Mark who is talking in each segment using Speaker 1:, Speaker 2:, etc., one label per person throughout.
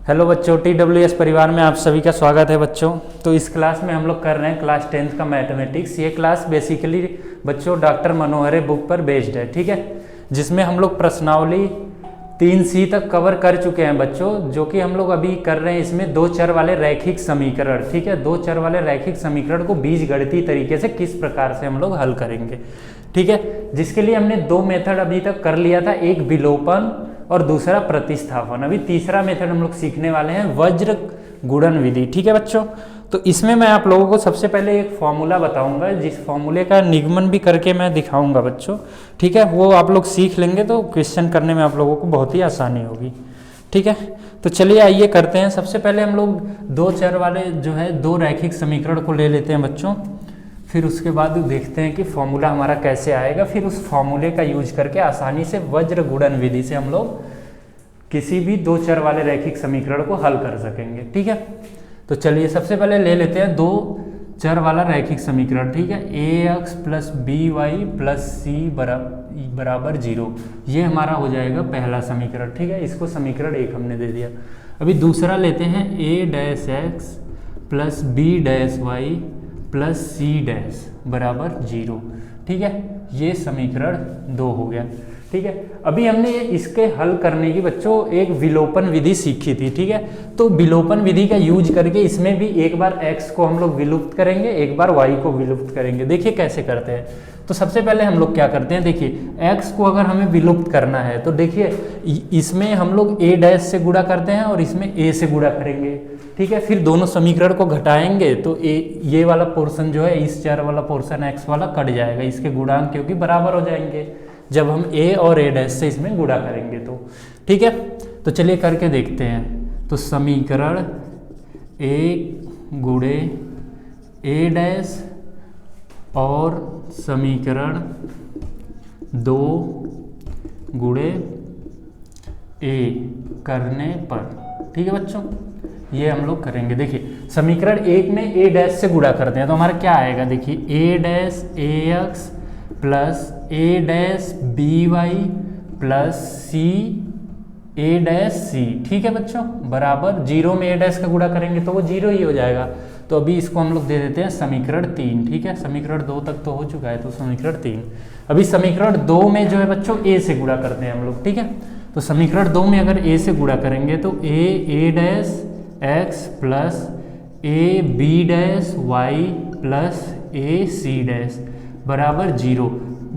Speaker 1: Hello बच्चों, TWS परिवार में आप सभी का स्वागत है बच्चों। तो इस क्लास में हम लोग कर रहे हैं क्लास 10th का मैथमेटिक्स। ये क्लास बेसिकली बच्चों डॉक्टर मनोहरे बुक पर बेस्ड है, ठीक है, जिसमें हम लोग प्रश्नावली 3C तक कवर कर चुके हैं बच्चों, जो कि हम लोग अभी कर रहे हैं इसमें दो चर वाले रैखिक समीकरण, ठीक है। दो चर वाले रैखिक समीकरण को बीजगणितीय तरीके से किस प्रकार से हम लोग हल करेंगे, ठीक है, जिसके लिए हमने दो मेथड अभी तक कर लिया था, एक विलोपन और दूसरा प्रतिस्थापन। अभी तीसरा मेथड हम लोग सीखने वाले हैं वज्र गुणन विधि, ठीक है बच्चों। तो इसमें मैं आप लोगों को सबसे पहले एक फॉर्मूला बताऊंगा, जिस फॉर्मूले का निगमन भी करके मैं दिखाऊंगा बच्चों, ठीक है। वो आप लोग सीख लेंगे तो क्वेश्चन करने में आप लोगों को बहुत ही आसानी होगी, ठीक है। तो चलिए आइए करते हैं। सबसे पहले हम लोग दो चर वाले जो है दो रैखिक समीकरण को ले लेते हैं बच्चों, फिर उसके बाद देखते हैं कि फॉर्मूला हमारा कैसे आएगा। फिर उस फॉर्मूले का यूज करके आसानी से वज्र गुणन विधि से हम लोग किसी भी दो चर वाले रैखिक समीकरण को हल कर सकेंगे, ठीक है। तो चलिए सबसे पहले ले लेते हैं दो चर वाला रैखिक समीकरण, ठीक है। ax plus b y plus c बराबर 0, ये हमारा हो जाएगा पहला समीकरण, ठीक है। इसको समीकरण 1 हमने दे दिया। अभी दूसरा लेते हैं a dash x plus B dash Y plus C dash बराबर 0, ठीक है। ये समीकरण 2 हो गया, ठीक है। अभी हमने इसके हल करने की बच्चों एक विलोपन विधि सीखी थी, ठीक है। तो विलोपन विधि का यूज करके इसमें भी एक बार x को हम लोग विलुप्त करेंगे, एक बार y को विलुप्त करेंगे। देखिए कैसे करते हैं। तो सबसे पहले हम लोग क्या करते हैं, देखिए x को अगर हमें विलुप्त करना है तो देखिए इसमें हम लोग a डैश से गुणा करते हैं और इसमें a से गुणा करेंगे, ठीक है। फिर दोनों समीकरण को घटाएंगे तो ये वाला पोर्शन जो है, इस चर वाला पोर्शन x वाला कट जाएगा, इसके गुणांक क्योंकि बराबर हो जाएंगे जब हम a और a डैश से इसमें गुणा करेंगे तो, ठीक है। तो चलिए करके देखते हैं। तो समीकरण 1 गुणे a डैश और समीकरण 2 गुणे a करने पर, ठीक है बच्चों, ये हम लोग करेंगे। देखिए समीकरण 1 में a डैश से गुणा करते हैं तो हमारा क्या आएगा, देखिए a dash ax plus a dash B y plus c a dash c, ठीक है बच्चों, बराबर 0 में a डैश का गुणा करेंगे तो वो 0 ही हो जाएगा। तो अभी इसको हम लोग दे देते हैं समीकरण 3, ठीक है। समीकरण 2 तक तो हो चुका है, तो समीकरण 3। अभी समीकरण 2 में जो है बच्चों a से गुणा करते हैं हम लोग, ठीक है। तो समीकरण 2 में अगर a से गुणा करेंगे तो a dash x plus A B dash Y plus A C dash बराबर 0।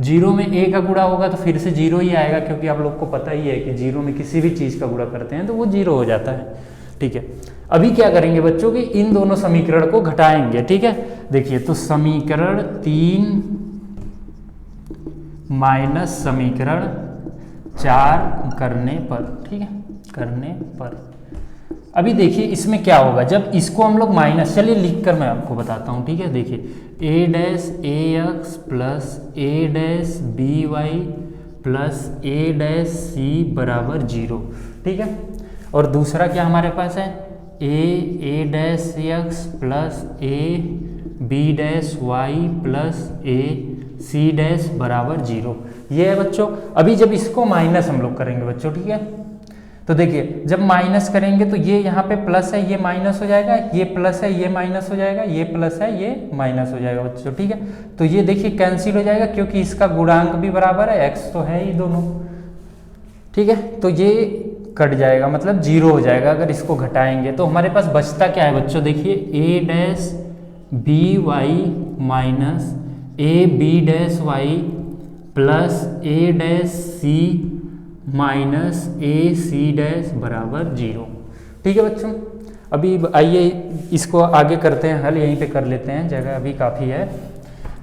Speaker 1: 0 में a का गुणा होगा तो फिर से 0 ही आएगा, क्योंकि आप लोग को पता ही है कि 0 में किसी भी चीज़ का गुणा करते हैं तो वो 0 हो जाता है, ठीक है। अभी क्या करेंगे बच्चों कि इन दोनों समीकरण को घटाएंगे, ठीक है। देखिए तो समीकरण 3 माइनस समीकरण 4 करने पर, ठीक है, करने पर। अभी देखिए इसमें क्या होगा जब इसको हम लोग माइनस, चलिए लिखकर मैं आपको बताता हूँ, ठीक है। देखिए a dash a x plus A dash B y plus A dash c बराबर 0, ठीक है। और दूसरा क्या हमारे पास है, a dash x plus A B dash Y plus A C dash बराबर 0, ये है बच्चों। अभी जब इसको माइनस हम लोग करेंगे बच्चों, ठीक है, तो देखिए जब माइनस करेंगे तो ये यहाँ पे प्लस है, ये माइनस हो जाएगा, ये प्लस है, ये माइनस हो जाएगा, ये प्लस है, ये माइनस हो जाएगा बच्चों, ठीक है। तो ये देखिए कैंसिल हो जाएगा क्योंकि इसका गुणांक भी बराबर है, x तो है ही दोनों, ठीक है। तो ये कट जाएगा, मतलब 0 हो जाएगा अगर इसको घटाएंगे। तो हमारे पास बचता क्या है बच्चों, देखिए a dash B Y minus A B dash Y plus A dash C minus A C dash बराबर 0, ठीक है बच्चों। अभी आइए इसको आगे करते हैं हल, यहीं पे कर लेते हैं, जगह अभी काफ़ी है,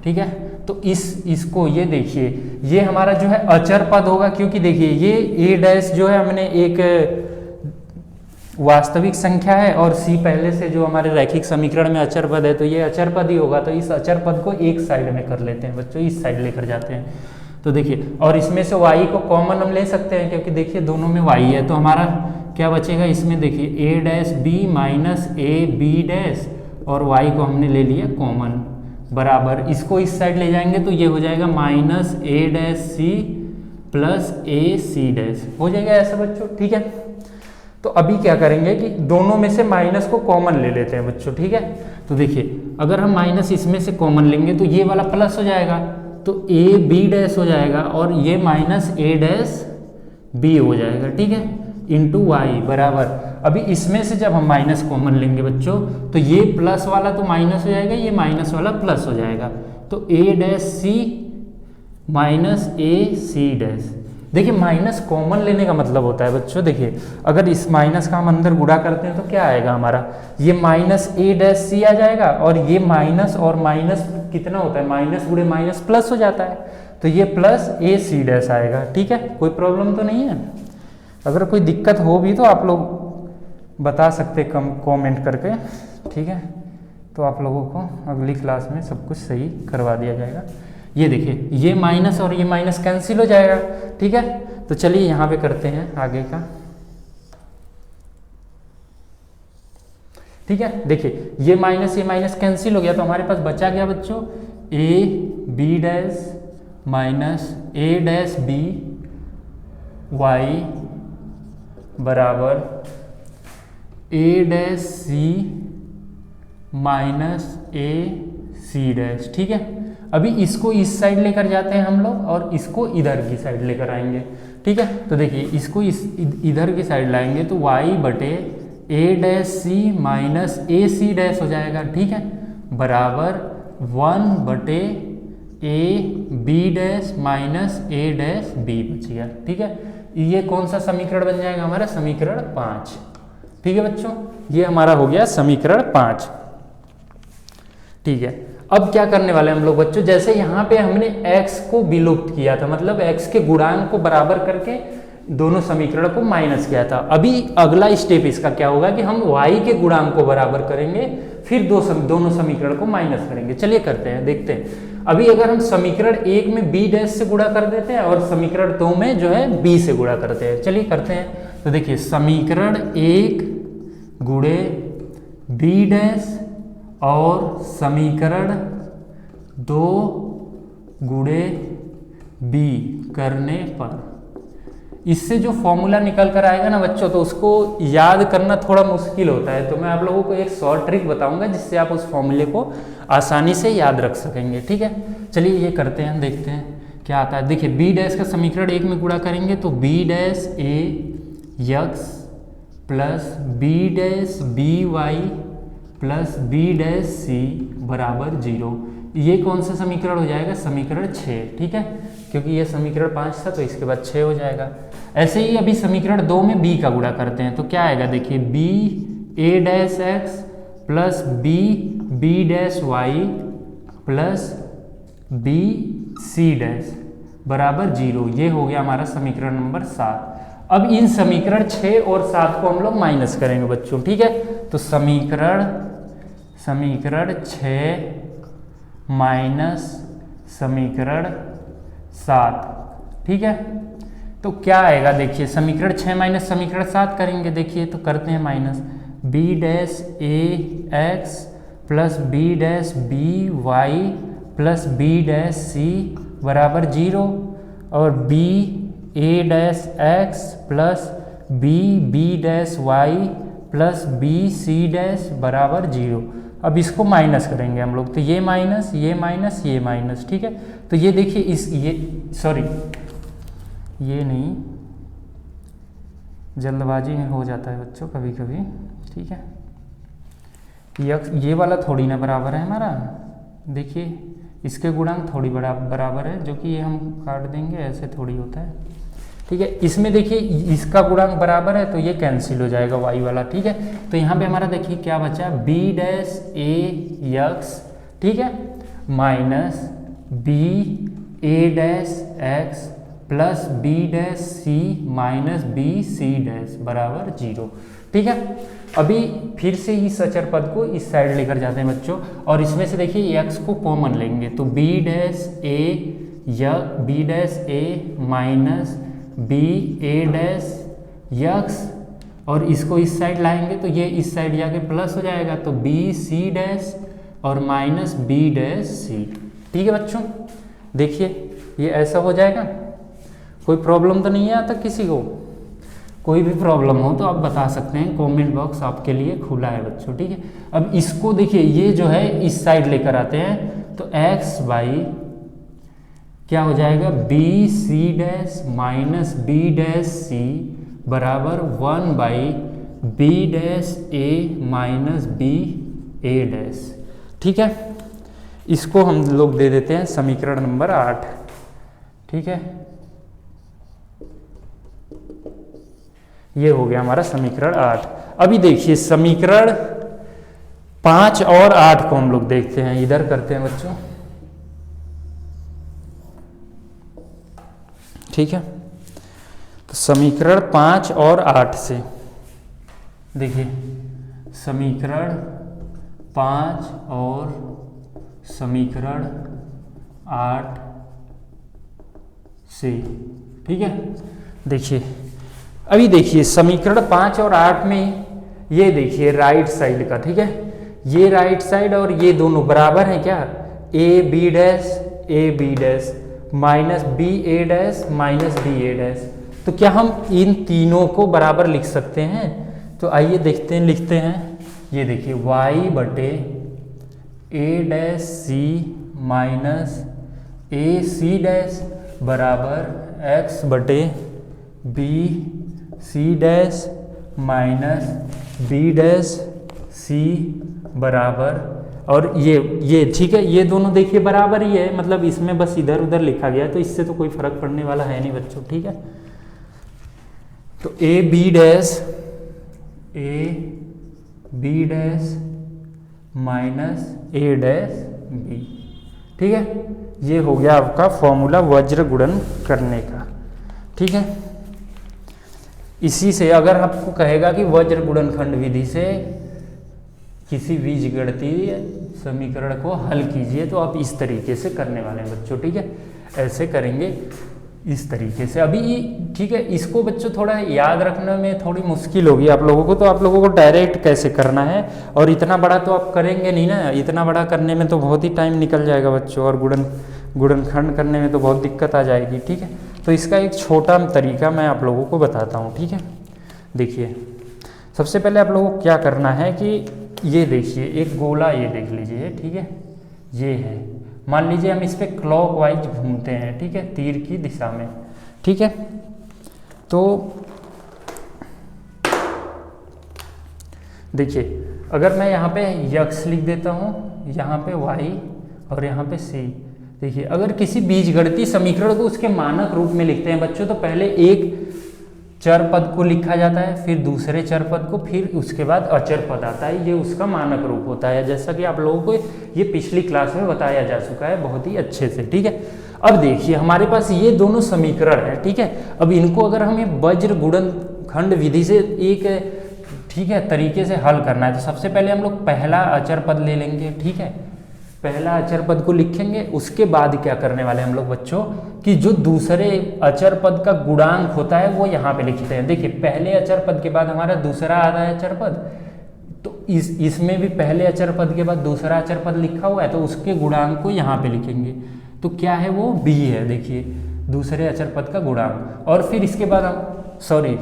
Speaker 1: ठीक है। तो इसको ये देखिए, ये हमारा जो है अचर पद होगा, क्योंकि देखिए ये a डैश जो है हमने एक वास्तविक संख्या है और c पहले से जो हमारे रैखिक समीकरण में अचर पद है, तो ये अचर पद ही होगा। तो इस अचर पद को एक साइड में कर लेते हैं बच्चों, इस साइड लेकर जाते हैं। तो देखिए और इसमें से y को कॉमन हम ले सकते हैं, क्योंकि देखिए दोनों में y है, तो हमारा क्या बचेगा इसमें, देखिए a dash B minus A B dash और y को हमने ले लिया कॉमन, बराबर इसको इस साइड ले जाएंगे तो ये हो जाएगा minus A dash C plus A C dash, हो जाएगा ऐसा बच्चों, ठीक है। तो अभी क्या करेंगे कि दोनों में से माइनस को कॉमन ले लेते हैं बच्चों, ठीक है। तो देखिए अगर हम माइनस इसमें से कॉमन लेंगे तो ये वाला प्लस हो जाएगा, तो ए बी डैश हो जाएगा और ये माइनस ए डैश बी हो जाएगा, ठीक है, इंटू वाई बराबर। अभी इसमें से जब हम माइनस कॉमन लेंगे बच्चों तो ये प्लस वाला तो माइनस हो जाएगा, ये माइनस वाला प्लस हो जाएगा, तो ए डैश सी माइनस ए सी डैश। देखिए माइनस कॉमन लेने का मतलब होता है बच्चों, देखिए अगर इस माइनस का हम अंदर गुणा करते हैं तो क्या आएगा हमारा, ये माइनस ए डैश सी आ जाएगा और ये माइनस और माइनस कितना होता है, माइनस गुणे माइनस प्लस हो जाता है, तो ये प्लस ए सी डैश आएगा, ठीक है। कोई प्रॉब्लम तो नहीं है? अगर कोई दिक्कत हो भी तो आप लोग बता सकते कमेंट करके, ठीक है, तो आप लोगों को अगली क्लास में सब कुछ सही करवा दिया जाएगा। ये देखिए ये माइनस और ये माइनस कैंसिल हो जाएगा, ठीक है। तो चलिए यहाँ पे करते हैं आगे का, ठीक है। देखिए ये माइनस कैंसिल हो गया, तो हमारे पास बचा गया बच्चों A B dash minus A dash B Y बराबर A dash C minus A C dash, ठीक है। अभी इसको इस साइड लेकर जाते हैं हम लोग और इसको इधर की साइड लेकर आएंगे, ठीक है। तो देखिए इसको इधर की साइड लाएंगे तो y बटे ए डैश सी माइनस ए सी डैश हो जाएगा, ठीक है, बराबर 1 बटे A B dash minus A dash B बच गया, ठीक है। ये कौन सा समीकरण बन जाएगा हमारा, समीकरण 5, ठीक है बच्चों। ये हमारा हो गया समीकरण 5, ठीक है। अब क्या करने वाले हम लोग बच्चों, जैसे यहाँ पे हमने x को विलुप्त किया था, मतलब x के गुणांक को बराबर करके दोनों समीकरण को माइनस किया था, अभी अगला स्टेप इसका क्या होगा कि हम y के गुणांक को बराबर करेंगे, फिर दोनों समीकरण को माइनस करेंगे। चलिए करते हैं, देखते हैं। अभी अगर हम समीकरण 1 में b डैश से गुणा कर देते हैं और समीकरण 2 में जो है b से गुणा करते हैं, चलिए करते हैं। तो देखिए समीकरण 1 गुणे b डैश और समीकरण 2 गुणे b करने पर इससे जो फॉर्मूला निकल कर आएगा ना बच्चों, तो उसको याद करना थोड़ा मुश्किल होता है, तो मैं आप लोगों को एक शॉर्ट ट्रिक बताऊंगा जिससे आप उस फॉर्मूले को आसानी से याद रख सकेंगे, ठीक है। चलिए ये करते हैं, देखते हैं क्या आता है। देखिए b डैश का समीकरण 1 में गुणा करेंगे तो b dash a x plus b dash B y plus B dash c बराबर 0। ये कौन सा समीकरण हो जाएगा, समीकरण 6, ठीक है, क्योंकि ये समीकरण 5 था तो इसके बाद 6 हो जाएगा। ऐसे ही अभी समीकरण 2 में b का गुणा करते हैं तो क्या आएगा, देखिए b a dash x plus b b dash Y plus b c dash बराबर 0। ये हो गया हमारा समीकरण नंबर 7। अब इन समीकरण 6 और 7 को हम लोग माइनस करेंगे बच्चों, ठीक है। तो समीकरण 6 माइनस समीकरण 7, ठीक है। तो क्या आएगा, देखिए समीकरण 6 माइनस समीकरण 7 करेंगे, देखिए तो करते हैं minus b dash a x plus B dash B y plus B dash c बराबर 0 और b a dash x plus b b dash Y plus b c dash बराबर 0। अब इसको माइनस करेंगे हम लोग, तो ये माइनस ये माइनस ये माइनस, ठीक है। तो ये देखिए ये नहीं, जल्दबाजी में हो जाता है बच्चों कभी कभी, ठीक है। ये वाला थोड़ी ना बराबर है हमारा, देखिए इसके गुणांक थोड़ी बराबर है, जो कि ये हम काट देंगे, ऐसे थोड़ी होता है, ठीक है। इसमें देखिए इसका गुणांक बराबर है तो ये कैंसिल हो जाएगा y वाला, ठीक है। तो यहाँ पे हमारा देखिए क्या बचा, b डैश ए यक्स, ठीक है, माइनस बी ए dash x plus B dash सी माइनस बी सी डैश बराबर 0, ठीक है। अभी फिर से इस अचर पद को इस साइड लेकर जाते हैं बच्चों, और इसमें से देखिए x को कॉमन लेंगे तो b डैश ए या B dash a minus B A dash x, और इसको इस साइड लाएंगे तो ये इस साइड जाके प्लस हो जाएगा, तो बी सी डैश और माइनस बी डैश सी, ठीक है बच्चों। देखिए ये ऐसा हो जाएगा, कोई प्रॉब्लम तो नहीं है आता किसी को? कोई भी प्रॉब्लम हो तो आप बता सकते हैं, कमेंट बॉक्स आपके लिए खुला है बच्चों, ठीक है। अब इसको देखिए, ये जो है इस साइड लेकर आते हैं तो x बाई क्या हो जाएगा, b c dash minus b dash c बराबर 1 by b dash a minus B A dash, ठीक है। इसको हम लोग दे देते हैं समीकरण नंबर 8, ठीक है। ये हो गया हमारा समीकरण 8। अभी देखिए समीकरण 5 और 8 को हम लोग देखते हैं, इधर करते हैं बच्चों, ठीक है। तो समीकरण 5 और 8 से देखिए, समीकरण 5 और समीकरण 8 से, ठीक है। देखिए अभी देखिए समीकरण 5 और 8 में ये देखिए राइट साइड का, ठीक है, ये राइट साइड और ये दोनों बराबर हैं क्या, A B dash minus B A dash minus B A dash. तो क्या हम इन तीनों को बराबर लिख सकते हैं? तो आइए देखते हैं, लिखते हैं। ये देखिए y बटे ए डैश सी माइनस ए सी डैश बराबर x बटे b c dash minus b dash c बराबर, और ये ठीक है, ये दोनों देखिए बराबर ही है, मतलब इसमें बस इधर उधर लिखा गया, तो इससे तो कोई फर्क पड़ने वाला है नहीं बच्चों, ठीक है। तो A B dash minus A dash B, ठीक है। ये हो गया आपका फॉर्मूला वज्र गुणन करने का, ठीक है। इसी से अगर आपको कहेगा कि वज्र गुणनखंड विधि से किसी बीजगणितीय समीकरण को हल कीजिए, तो आप इस तरीके से करने वाले हैं बच्चों, ठीक है। ऐसे करेंगे इस तरीके से। अभी ठीक है, इसको बच्चों थोड़ा याद रखने में थोड़ी मुश्किल होगी आप लोगों को, तो आप लोगों को डायरेक्ट कैसे करना है, और इतना बड़ा तो आप करेंगे नहीं ना, इतना बड़ा करने में तो बहुत ही टाइम निकल जाएगा बच्चों, और गुणनखंड करने में तो बहुत दिक्कत आ जाएगी, ठीक है। तो इसका एक छोटा तरीका मैं आप लोगों को बताता हूँ, ठीक है। देखिए सबसे पहले आप लोगों को क्या करना है कि ये देखिए एक गोला, ये देख लीजिए, ठीक है, ये है, मान लीजिए हम इस पे क्लॉकवाइज घूमते हैं, ठीक है, तीर की दिशा में, ठीक है। तो देखिए अगर मैं यहाँ पे यक्स लिख देता हूँ, यहाँ पे वाई और यहाँ पे सी, देखिए अगर किसी बीजगणितीय समीकरण को उसके मानक रूप में लिखते हैं बच्चों, तो पहले एक चर पद को लिखा जाता है, फिर दूसरे चर पद को, फिर उसके बाद अचर पद आता है, ये उसका मानक रूप होता है, जैसा कि आप लोगों को ये पिछली क्लास में बताया जा चुका है बहुत ही अच्छे से, ठीक है। अब देखिए हमारे पास ये दोनों समीकरण है, ठीक है। अब इनको अगर हमें वज्र गुणनखंड विधि से एक, ठीक है, तरीके से हल करना है, तो सबसे पहले हम लोग पहला अचर पद ले लेंगे, ठीक है, पहला अचर पद को लिखेंगे। उसके बाद क्या करने वाले हम लोग बच्चों कि जो दूसरे अचर पद का गुणांक होता है वो यहाँ पे लिखते हैं। देखिए पहले अचर पद के बाद हमारा दूसरा आता है अचर पद, तो इसमें भी पहले अचर पद के बाद दूसरा अचर पद लिखा हुआ है, तो उसके गुणांक को यहाँ पे लिखेंगे। तो क्या है वो, b है, देखिए दूसरे अचर पद का गुणांक, और फिर इसके बाद हम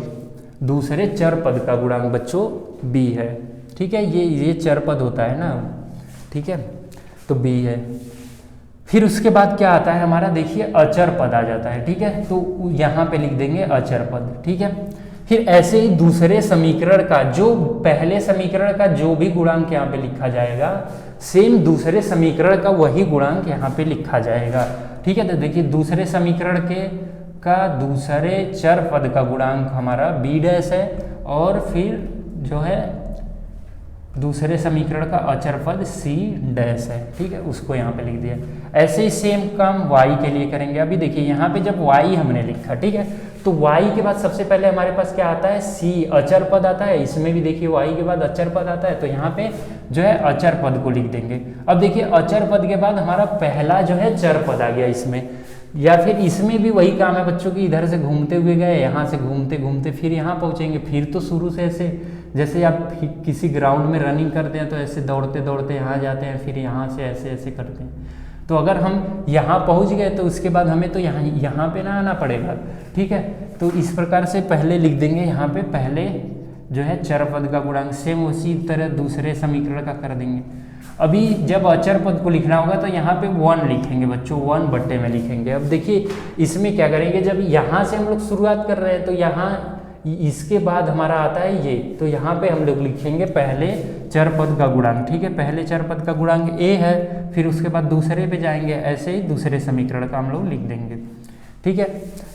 Speaker 1: दूसरे चर पद का गुणांक बच्चों b है, ठीक है, ये चर पद होता है ना, ठीक है, तो b है। फिर उसके बाद क्या आता है हमारा, देखिए अचर पद आ जाता है, ठीक है, तो यहाँ पे लिख देंगे अचर पद, ठीक है। फिर ऐसे ही दूसरे समीकरण का, जो पहले समीकरण का जो भी गुणांक यहाँ पे लिखा जाएगा, सेम दूसरे समीकरण का वही गुणांक यहाँ पे लिखा जाएगा, ठीक है। तो देखिए दूसरे समीकरण का दूसरे चर पद का गुणांक हमारा b डैश है, और फिर जो है दूसरे समीकरण का अचर पद c डैश है, ठीक है, उसको यहाँ पे लिख दिया। ऐसे ही सेम काम y के लिए करेंगे। अभी देखिए यहाँ पे जब y हमने लिखा, ठीक है, तो y के बाद सबसे पहले हमारे पास क्या आता है, c अचर पद आता है, इसमें भी देखिए y के बाद अचर पद आता है, तो यहाँ पे जो है अचर पद को लिख देंगे। अब देखिए अचर पद के बाद हमारा पहला जो है चर पद आ गया इसमें, या फिर इसमें भी वही काम है बच्चों की, इधर से घूमते हुए गए, यहाँ से घूमते घूमते फिर यहाँ पहुँचेंगे। फिर तो शुरू से ऐसे, जैसे आप किसी ग्राउंड में रनिंग करते हैं तो ऐसे दौड़ते दौड़ते यहाँ जाते हैं, फिर यहाँ से ऐसे ऐसे करते हैं। तो अगर हम यहाँ पहुँच गए तो उसके बाद हमें तो यहाँ पे ना आना पड़ेगा, ठीक है। तो इस प्रकार से पहले लिख देंगे यहाँ पे, पहले जो है चर पद का गुणांक, सेम उसी तरह दूसरे समीकरण का कर देंगे। अभी जब अचर पद को लिखना होगा तो यहाँ पे 1 लिखेंगे बच्चों, 1 बट्टे में लिखेंगे। अब देखिए इसमें क्या करेंगे, जब यहाँ से हम लोग शुरुआत कर रहे हैं तो यहाँ इसके बाद हमारा आता है ये, तो यहाँ पे हम लोग लिखेंगे पहले चर पद का गुणांक, ठीक है। पहले चर पद का गुणांक a है, फिर उसके बाद दूसरे पे जाएंगे, ऐसे ही दूसरे समीकरण का हम लोग लिख देंगे, ठीक है।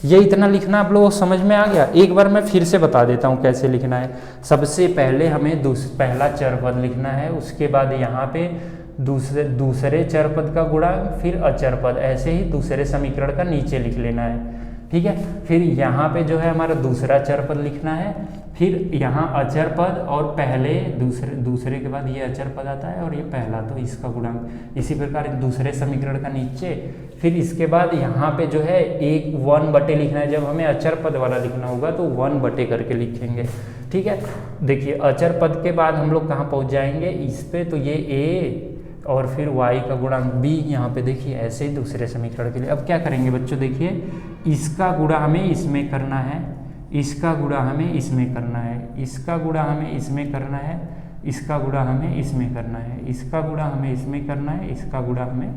Speaker 1: ये इतना लिखना आप लोगों को समझ में आ गया। एक बार मैं फिर से बता देता हूँ कैसे लिखना है। सबसे पहले हमें पहला चर पद लिखना है, उसके बाद यहाँ पे दूसरे चर पद का गुणांक, फिर अचर पद, ऐसे ही दूसरे समीकरण का नीचे लिख लेना है, ठीक है। फिर यहाँ पे जो है हमारा दूसरा चर पद लिखना है, फिर यहाँ अचर पद, और पहले दूसरे के बाद ये अचर पद आता है और ये पहला, तो इसका गुणांक। इसी प्रकार दूसरे समीकरण का नीचे, फिर इसके बाद यहाँ पे जो है 1 बटे लिखना है। जब हमें अचर पद वाला लिखना होगा तो 1 बटे करके लिखेंगे, ठीक है। देखिए अचर पद के बाद हम लोग कहाँ पहुँच जाएंगे, इस पे, तो ये a और फिर y का गुणांक b, यहाँ पे देखिए ऐसे ही दूसरे समीकरण के लिए। अब क्या करेंगे बच्चों, देखिए इसका गुणा हमें इसमें करना है, इसका गुणा हमें इसमें करना है, इसका गुणा हमें इसमें करना है, इसका गुणा हमें इसमें करना है, इसका गुणा हमें इसमें करना है, इसका गुणा हमें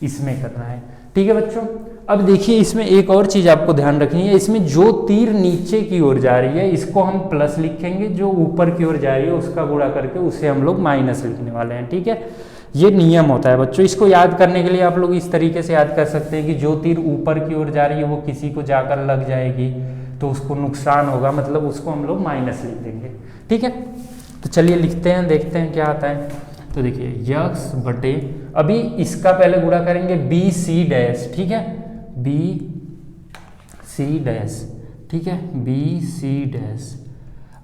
Speaker 1: इसमें करना है, ठीक है बच्चों। अब देखिए इसमें एक और चीज़ आपको ध्यान रखनी है, इसमें जो तीर नीचे की ओर जा रही है इसको हम प्लस लिखेंगे, जो ऊपर की ओर जा रही है उसका गुणा करके उसे हम लोग माइनस लिखने वाले हैं, ठीक है। ये नियम होता है बच्चों। इसको याद करने के लिए आप लोग इस तरीके से याद कर सकते हैं कि जो तीर ऊपर की ओर जा रही है वो किसी को जाकर लग जाएगी तो उसको नुकसान होगा, मतलब उसको हम लोग माइनस लिख देंगे, ठीक है। तो चलिए लिखते हैं, देखते हैं क्या आता है। तो देखिए यक्स बटे, अभी इसका पहले गुणा करेंगे बी सी डैश, ठीक है, बी सी डैश, ठीक है, बी सी डैश,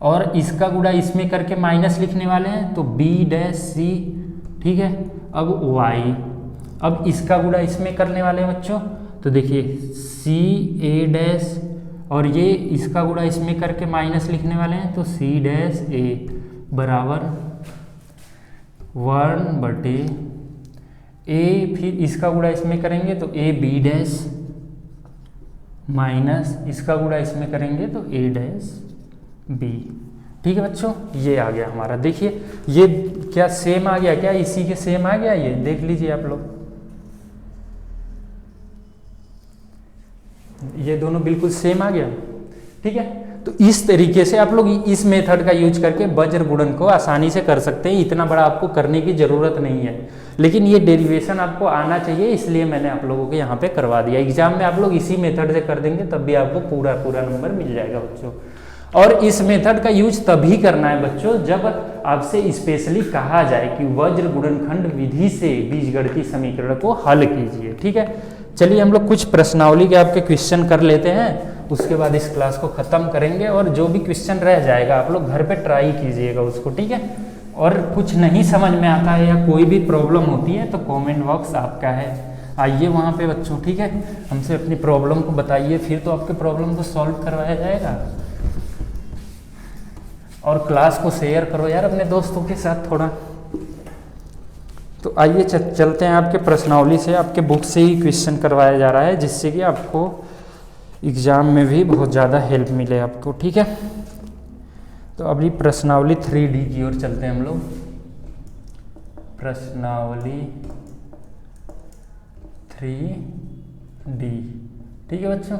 Speaker 1: और इसका गुणा इसमें करके माइनस लिखने वाले हैं, तो बी डैश सी, ठीक है। अब y, अब इसका गुणा इसमें करने वाले हैं बच्चों, तो देखिए सी ए डैश, और ये इसका गुणा इसमें करके माइनस लिखने वाले हैं, तो सी डैश ए बराबर 1 बटे ए, फिर इसका गुणा इसमें करेंगे तो ए बी डैश, माइनस इसका गुणा इसमें करेंगे तो ए डैश बी, ठीक है बच्चों। ये आ गया हमारा, देखिए ये क्या सेम आ गया, क्या इसी के सेम आ गया, ये देख लीजिए आप लोग, ये दोनों बिल्कुल सेम आ गया, ठीक है। तो इस तरीके से आप लोग इस मेथड का यूज करके वज्र गुणन को आसानी से कर सकते हैं। इतना बड़ा आपको करने की जरूरत नहीं है, लेकिन ये डेरिवेशन आपको आना चाहिए, इसलिए मैंने आप लोगों को यहाँ पे करवा दिया। एग्जाम में आप लोग इसी मेथड से कर देंगे तब भी आपको पूरा नंबर मिल जाएगा बच्चों। और इस मेथड का यूज तभी करना है बच्चों जब आपसे स्पेशली कहा जाए कि वज्र गुणनखंड विधि से बीजगणितीय समीकरण को हल कीजिए, ठीक है। चलिए हम लोग कुछ प्रश्नावली के आपके क्वेश्चन कर लेते हैं, उसके बाद इस क्लास को ख़त्म करेंगे। और जो भी क्वेश्चन रह जाएगा आप लोग घर पे ट्राई कीजिएगा उसको, ठीक है। और कुछ नहीं समझ में आता है या कोई भी प्रॉब्लम होती है तो कमेंट बॉक्स आपका है, आइए वहाँ पे बच्चों, ठीक है। हमसे अपनी प्रॉब्लम को बताइए, फिर तो आपके प्रॉब्लम को सॉल्व करवाया जाएगा। और क्लास को शेयर करो यार अपने दोस्तों के साथ थोड़ा। तो आइए चलते हैं आपके प्रश्नावली से, आपके बुक से ही क्वेश्चन करवाया जा रहा है, जिससे कि आपको एग्ज़ाम में भी बहुत ज़्यादा हेल्प मिले आपको, ठीक है। तो अभी प्रश्नावली 3D की ओर चलते हैं हम लोग। प्रश्नावली 3D, ठीक है बच्चों।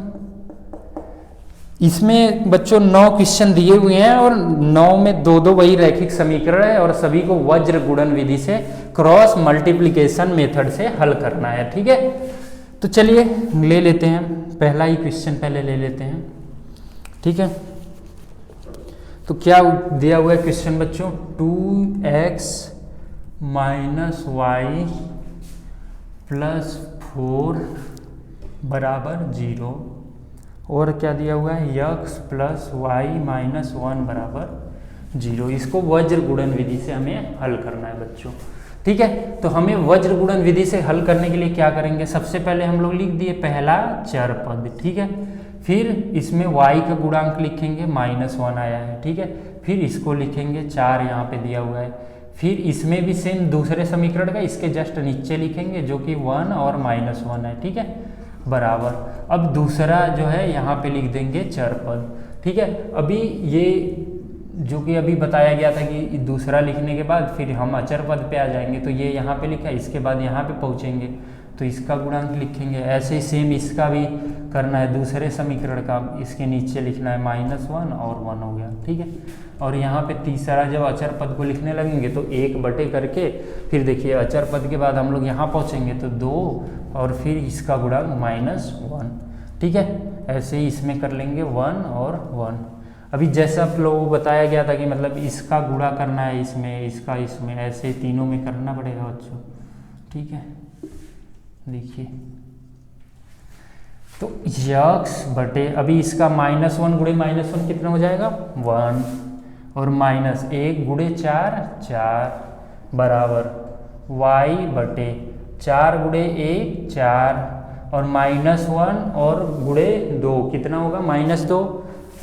Speaker 1: इसमें बच्चों 9 क्वेश्चन दिए हुए हैं और 9 में 2-2 वही रैखिक समीकरण है, और सभी को वज्र गुणन विधि से क्रॉस मल्टीप्लिकेशन मेथड से हल करना है, ठीक है। तो चलिए ले लेते हैं, पहला ही क्वेश्चन पहले ले लेते हैं, ठीक है। तो क्या दिया हुआ है क्वेश्चन बच्चों, 2x माइनस वाई प्लस 4 बराबर 0, और क्या दिया हुआ है, x प्लस वाई माइनस 1 बराबर 0। इसको वज्र गुणन विधि से हमें हल करना है बच्चों, ठीक है। तो हमें वज्र गुणन विधि से हल करने के लिए क्या करेंगे, सबसे पहले हम लोग लिख दिए पहला चर पद, ठीक है। फिर इसमें y का गुणांक लिखेंगे, -1 आया है, ठीक है। फिर इसको लिखेंगे 4 यहाँ पे दिया हुआ है। फिर इसमें भी सेम दूसरे समीकरण का इसके जस्ट नीचे लिखेंगे जो कि 1 और -1 है, ठीक है। बराबर। अब दूसरा जो है यहाँ पे लिख देंगे चर पद, ठीक है। अभी ये जो कि अभी बताया गया था कि दूसरा लिखने के बाद फिर हम अचर पद पे आ जाएंगे, तो ये यहाँ पे लिखा है, इसके बाद यहाँ पे पहुँचेंगे तो इसका गुणांक लिखेंगे। ऐसे ही सेम इसका भी करना है, दूसरे समीकरण का इसके नीचे लिखना है -1 और 1 हो गया, ठीक है। और यहाँ पे तीसरा जब अचर पद को लिखने लगेंगे तो 1 बटे करके फिर देखिए अचर पद के बाद हम लोग यहाँ पहुँचेंगे तो 2 और फिर इसका गुणांक -1, ठीक है। ऐसे ही इसमें कर लेंगे 1 और 1। अभी जैसा आप लोगों को बताया गया था कि मतलब इसका गुणा करना है इसमें, इसका इसमें, ऐसे तीनों में करना पड़ेगा बच्चों, ठीक है। देखिए तो यक्स बटे, अभी इसका -1 गुणे -1 कितना हो जाएगा 1, और -1 गुणे 4 4 बराबर y बटे 4 गुणे 1 4 और -1 और गुणे 2 कितना होगा -2,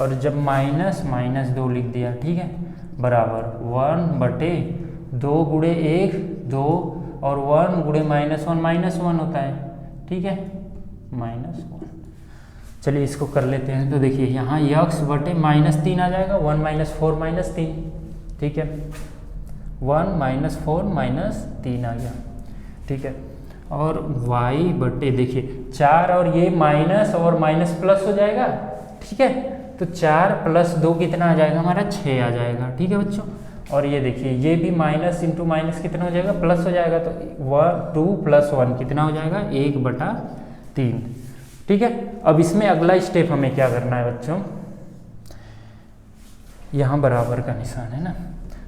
Speaker 1: और जब -2 लिख दिया, ठीक है, बराबर 1 बटे 2 गुणे 1 2 और 1 गुणे -1 होता है, ठीक है, -1। चलिए इसको कर लेते हैं। तो देखिए यहाँ यक्स बटे -3 आ जाएगा, 1 -4 -3, ठीक है, 1 -4 -3 आ गया, ठीक है। और y बटे देखिए 4 और ये माइनस और माइनस प्लस हो जाएगा, ठीक है। तो 4 + 2 कितना आ जाएगा हमारा 6 आ जाएगा, ठीक है बच्चों। और ये देखिए ये भी माइनस इंटू माइनस कितना हो जाएगा प्लस हो जाएगा, तो 2 + 1 कितना हो जाएगा 1/3, ठीक है। अब इसमें अगला स्टेप हमें क्या करना है बच्चों, यहाँ बराबर का निशान है ना,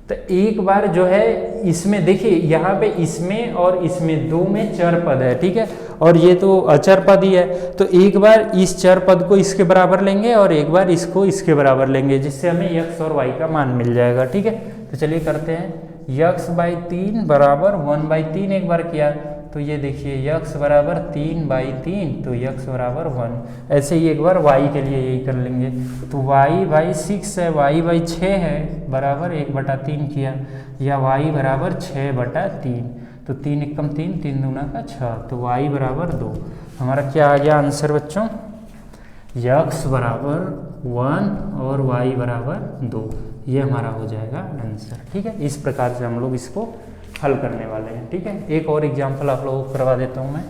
Speaker 1: तो एक बार जो है इसमें देखिए यहाँ पे इसमें और इसमें दो में चर पद है, ठीक है, और ये तो अचर पद ही है, तो एक बार इस चर पद को इसके बराबर लेंगे और एक बार इसको इसके बराबर लेंगे, जिससे हमें x और y का मान मिल जाएगा, ठीक है। तो चलिए करते हैं, x/3 बराबर 1/3 एक बार किया, तो ये देखिए x बराबर 3/3, तो x बराबर 1। ऐसे ही एक बार y के लिए यही कर लेंगे, तो y/6 है, y/6 है, बराबर 1/3 किया, या y बराबर 6/3, तो 3 × 3 3 दूना का 6, तो y बराबर 2। हमारा क्या आ गया आंसर बच्चों, x बराबर 1 और y बराबर 2, ये हमारा हो जाएगा आंसर, ठीक है। इस प्रकार से हम लोग इसको हल करने वाले हैं, ठीक है। एक और एग्जाम्पल आप लोगों को करवा देता हूँ मैं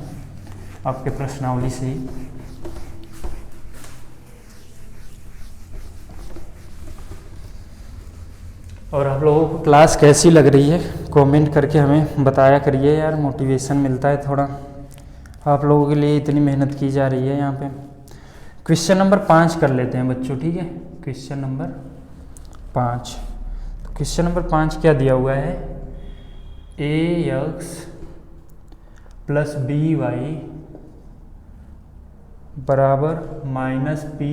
Speaker 1: आपके प्रश्नावली से ही। और आप लोगों को क्लास कैसी लग रही है कमेंट करके हमें बताया करिए यार, मोटिवेशन मिलता है थोड़ा, आप लोगों के लिए इतनी मेहनत की जा रही है यहाँ पे। क्वेश्चन नंबर 5 कर लेते हैं बच्चों, ठीक है। क्वेश्चन नंबर 5, तो क्वेश्चन नंबर 5 क्या दिया हुआ है, ax + by बराबर -p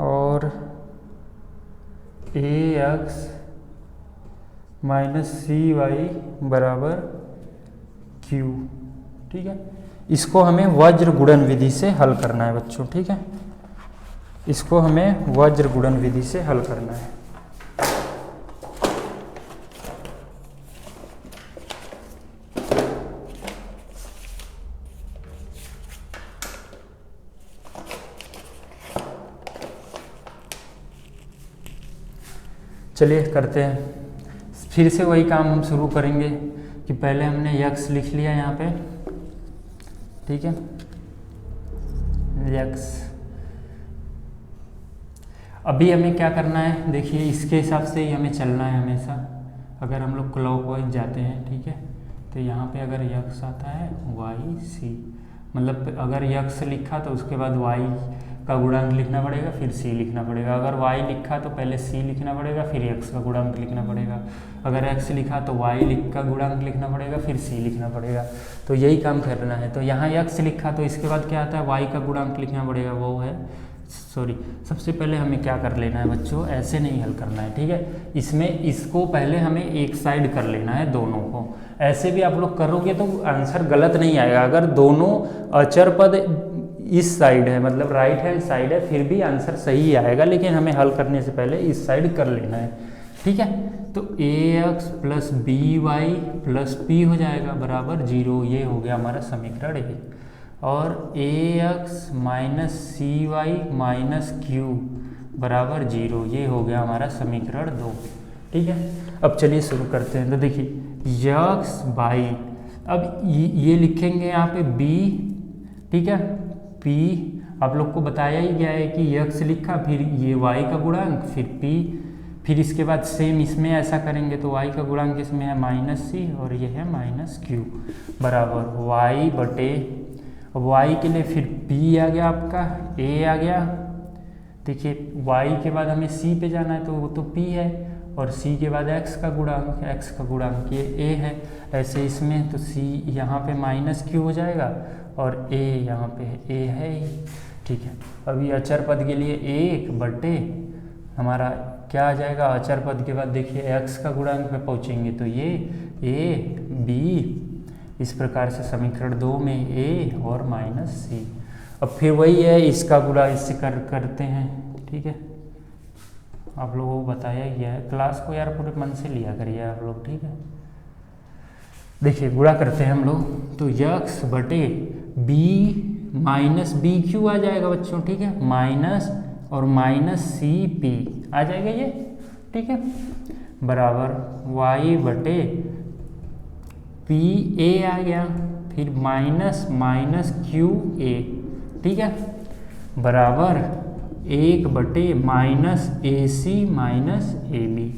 Speaker 1: और ax - cy बराबर q, ठीक है। इसको हमें वज्र गुणन विधि से हल करना है बच्चों, ठीक है। इसको हमें वज्र गुणन विधि से हल करना है। चलिए करते हैं, फिर से वही काम हम शुरू करेंगे कि पहले हमने x लिख लिया यहाँ पे, ठीक है, x। अभी हमें क्या करना है, देखिए इसके हिसाब से ही हमें चलना है हमेशा। अगर हम लोग क्लॉकवाइज जाते हैं, ठीक है, तो यहाँ पे अगर x आता है y c, मतलब अगर x लिखा तो उसके बाद y का गुणांक लिखना पड़ेगा, फिर c लिखना पड़ेगा। अगर y लिखा तो पहले c लिखना पड़ेगा, फिर x का गुणांक लिखना पड़ेगा। अगर x लिखा तो y का गुणांक लिखना पड़ेगा, फिर c लिखना पड़ेगा। तो यही काम करना है। तो यहाँ x लिखा तो इसके बाद क्या आता है, y का गुणांक लिखना पड़ेगा, वो है सबसे पहले हमें क्या कर लेना है बच्चों, ऐसे नहीं हल करना है, ठीक है। इसमें इसको पहले हमें एक साइड कर लेना है दोनों को। ऐसे भी आप लोग करोगे तो आंसर गलत नहीं आएगा। अगर दोनों अचर पद इस साइड है, मतलब राइट हैंड साइड है, फिर भी आंसर सही आएगा, लेकिन हमें हल करने से पहले इस साइड कर लेना है, ठीक है। तो ax + by + p हो जाएगा बराबर 0, ये हो गया हमारा समीकरण 1। और ax माइनस सी वाई माइनस क्यू बराबर 0। ये हो गया हमारा समीकरण 2। ठीक है, अब चलिए शुरू करते हैं। तो देखिए यक्स बाई, अब ये लिखेंगे यहाँ पे b, ठीक है, p आप लोग को बताया ही गया है कि यक्स लिखा, फिर ये y का गुणांक, फिर p, फिर इसके बाद सेम इसमें ऐसा करेंगे तो y का गुणांक इसमें है माइनस सी और ये है माइनस क्यू बराबर y बटे, y के लिए फिर p आ गया आपका, a आ गया। देखिए y के बाद हमें c पे जाना है तो वो तो p है, और c के बाद x का गुणांक ये a है। ऐसे इसमें तो c यहाँ पे माइनस क्यू हो जाएगा और a यहाँ पे a है ही। ठीक है, अभी अचर पद के लिए 1 बटे हमारा क्या आ जाएगा, अचर पद के बाद देखिए x का गुणांक पे पहुँचेंगे तो ये a b, इस प्रकार से समीकरण 2 में a और माइनस c। अब फिर वही है, इसका गुणा इससे करते हैं। ठीक है, आप लोगों को बताया गया है, क्लास को यार पूरे मन से लिया करिए आप लोग। ठीक है, देखिए गुणा करते हैं हम लोग तो यक्स बटे b माइनस बी क्यू आ जाएगा बच्चों। ठीक है, माइनस और माइनस सी पी आ जाएगा ये। ठीक है, बराबर y बटे पी ए आ गया, फिर माइनस माइनस क्यू ए। ठीक है, बराबर 1 बटे minus A C minus A B.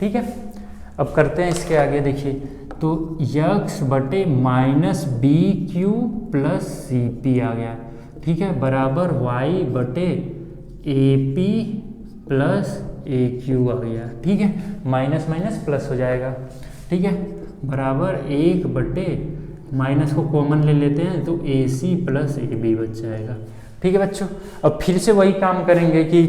Speaker 1: ठीक है, अब करते हैं इसके आगे। देखिए तो यक्स बटे माइनस बी क्यू प्लस सी पी आ गया। ठीक है, बराबर वाई बटे A P plus A q आ गया। ठीक है, माइनस माइनस प्लस हो जाएगा। ठीक है, बराबर 1 बटे माइनस को कॉमन ले लेते हैं तो ए सी प्लस ए बी बच जाएगा। ठीक है बच्चों, अब फिर से वही काम करेंगे कि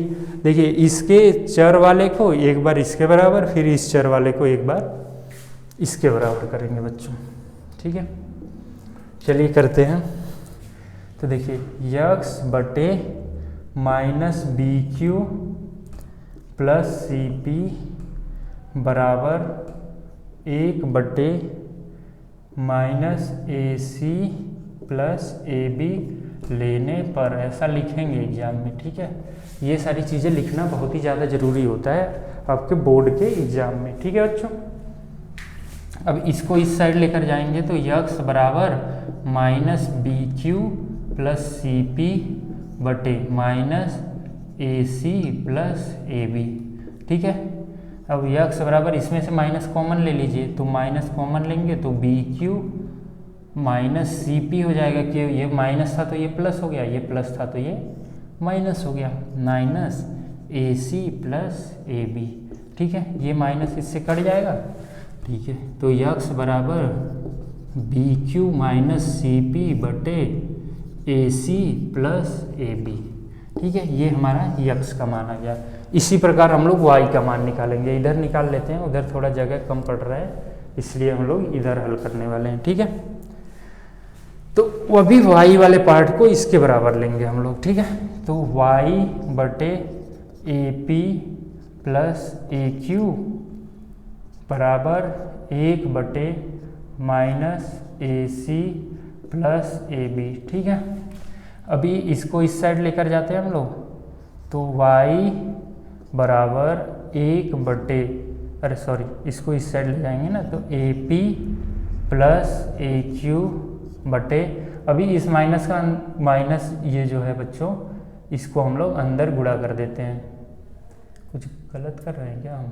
Speaker 1: देखिए इसके चर वाले को एक बार इसके बराबर, फिर इस चर वाले को एक बार इसके बराबर करेंगे बच्चों। ठीक है, चलिए करते हैं। तो देखिए यक्स बटे माइनस बी क्यू प्लस सी पी बराबर 1 बटे माइनस ए सी प्लस ए बी लेने पर, ऐसा लिखेंगे एग्जाम में। ठीक है, ये सारी चीज़ें लिखना बहुत ही ज़्यादा ज़रूरी होता है आपके बोर्ड के एग्जाम में। ठीक है बच्चों, अब इसको इस साइड लेकर जाएंगे तो यक्स बराबर minus B Q plus C P बटे minus A C plus A B. ठीक है, अब यक्स बराबर इसमें से माइनस कॉमन ले लीजिए तो माइनस कॉमन लेंगे तो B Q minus C P हो जाएगा कि ये माइनस था तो ये प्लस हो गया, ये प्लस था तो ये माइनस हो गया, minus A C plus A B. ठीक है, ये माइनस इससे कट जाएगा। ठीक है, तो यक्स बराबर B Q minus C P बटे A C plus A B. ठीक है, ये हमारा यक्स का मान आ गया। इसी प्रकार हम लोग वाई का मान निकालेंगे। इधर निकाल लेते हैं, उधर थोड़ा जगह कम पड़ रहा है इसलिए हम लोग इधर हल करने वाले हैं। ठीक है, तो वो भी वाई वाले पार्ट को इसके बराबर लेंगे हम लोग। ठीक है, तो वाई बटे A P plus A Q बराबर 1 बटे minus A C plus A B. ठीक है, अभी इसको इस साइड लेकर जाते हैं हम लोग तो y बराबर 1 बटे, अरे सॉरी इसको इस साइड ले जाएंगे ना तो A P plus A Q बटे, अभी इस माइनस का माइनस ये जो है बच्चों इसको हम लोग अंदर गुणा कर देते हैं। कुछ गलत कर रहे हैं क्या हम?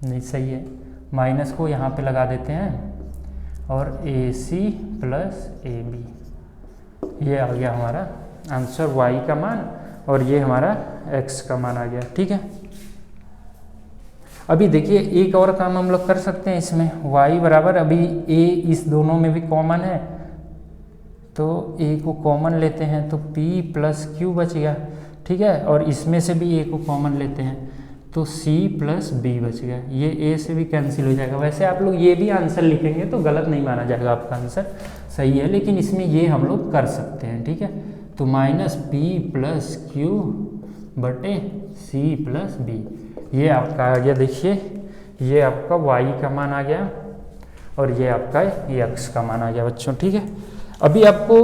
Speaker 1: नहीं, सही है। माइनस को यहाँ पे लगा देते हैं और ए सी प्लस ए बी, ये आ गया हमारा आंसर y का मान और ये हमारा x का मान आ गया। ठीक है, अभी देखिए एक और काम हम लोग कर सकते हैं इसमें। y बराबर, अभी a इस दोनों में भी कॉमन है तो a को कॉमन लेते हैं तो p प्लस क्यू बच गया। ठीक है, और इसमें से भी a को कॉमन लेते हैं तो c प्लस b बच गया। ये a से भी कैंसिल हो जाएगा। वैसे आप लोग ये भी आंसर लिखेंगे तो गलत नहीं माना जाएगा, आपका आंसर सही है, लेकिन इसमें ये हम लोग कर सकते हैं। ठीक है, तो माइनस पी प्लस क्यू बटे सी प्लस बी, ये आपका आ गया। देखिए ये आपका y का मान आ गया और ये आपका x का मान आ गया बच्चों। ठीक है, अभी आपको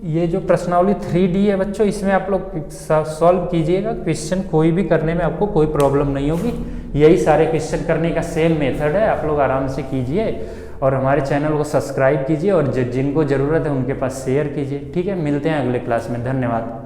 Speaker 1: ये जो प्रश्नावली 3D है बच्चों, इसमें आप लोग सॉल्व कीजिएगा। क्वेश्चन कोई भी करने में आपको कोई प्रॉब्लम नहीं होगी। यही सारे क्वेश्चन करने का सेम मेथड है, आप लोग आराम से कीजिए और हमारे चैनल को सब्सक्राइब कीजिए और जिनको ज़रूरत है उनके पास शेयर कीजिए। ठीक है, मिलते हैं अगले क्लास में। धन्यवाद।